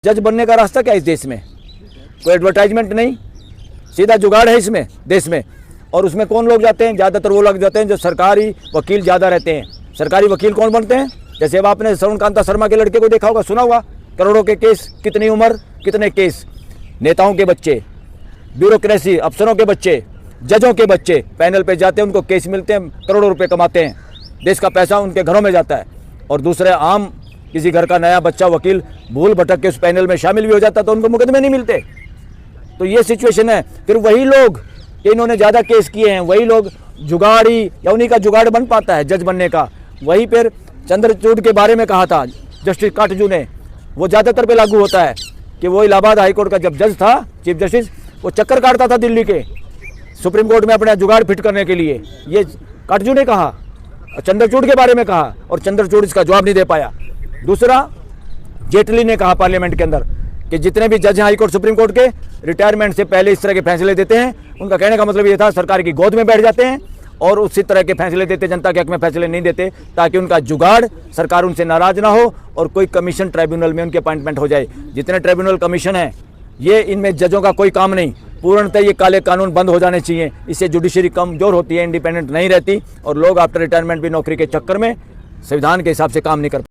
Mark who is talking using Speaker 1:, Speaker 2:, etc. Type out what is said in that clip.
Speaker 1: जज बनने का रास्ता क्या है इस देश में? कोई एडवर्टाइजमेंट नहीं, सीधा जुगाड़ है इसमें देश में। और उसमें कौन लोग जाते हैं? ज़्यादातर वो लोग जाते हैं जो सरकारी वकील ज़्यादा रहते हैं। सरकारी वकील कौन बनते हैं? जैसे अब आपने श्रवण कांता शर्मा के लड़के को देखा होगा, सुना होगा, करोड़ों के केस, कितनी उम्र, कितने केस। नेताओं के बच्चे, ब्यूरोक्रेसी, अफसरों के बच्चे, जजों के बच्चे पैनल पे जाते हैं, उनको केस मिलते हैं, करोड़ों रुपए कमाते हैं, देश का पैसा उनके घरों में जाता है। और दूसरे आम किसी घर का नया बच्चा वकील भूल भटक के उस पैनल में शामिल भी हो जाता तो उनको मुकदमे नहीं मिलते। तो ये सिचुएशन है। फिर वही लोग, इन्होंने ज़्यादा केस किए हैं, वही लोग जुगाड़ी या उन्हीं का जुगाड़ बन पाता है जज बनने का। वही फिर चंद्रचूड़ के बारे में कहा था जस्टिस काटजू ने, वो ज़्यादातर पे लागू होता है कि वो इलाहाबाद हाईकोर्ट का जब जज था, चीफ जस्टिस, वो चक्कर काटता था दिल्ली के सुप्रीम कोर्ट में अपना जुगाड़ फिट करने के लिए। ये काटजू ने कहा, चंद्रचूड़ के बारे में कहा, और चंद्रचूड़ इसका जवाब नहीं दे पाया। दूसरा, जेटली ने कहा पार्लियामेंट के अंदर कि जितने भी जज हैं हाई कोर्ट सुप्रीम कोर्ट के, रिटायरमेंट से पहले इस तरह के फैसले देते हैं। उनका कहने का मतलब ये था सरकार की गोद में बैठ जाते हैं और उसी तरह के फैसले देते, जनता के हक में फैसले नहीं देते, ताकि उनका जुगाड़, सरकार उनसे नाराज ना हो और कोई कमीशन ट्राइब्यूनल में उनके अपॉइंटमेंट हो जाए। जितने ट्राइब्यूनल कमीशन है, ये इनमें जजों का कोई काम नहीं। पूर्णतः ये काले कानून बंद हो जाने चाहिए। इससे जुडिशरी कमजोर होती है, इंडिपेंडेंट नहीं रहती, और लोग आफ्टर रिटायरमेंट भी नौकरी के चक्कर में संविधान के हिसाब से काम नहीं कर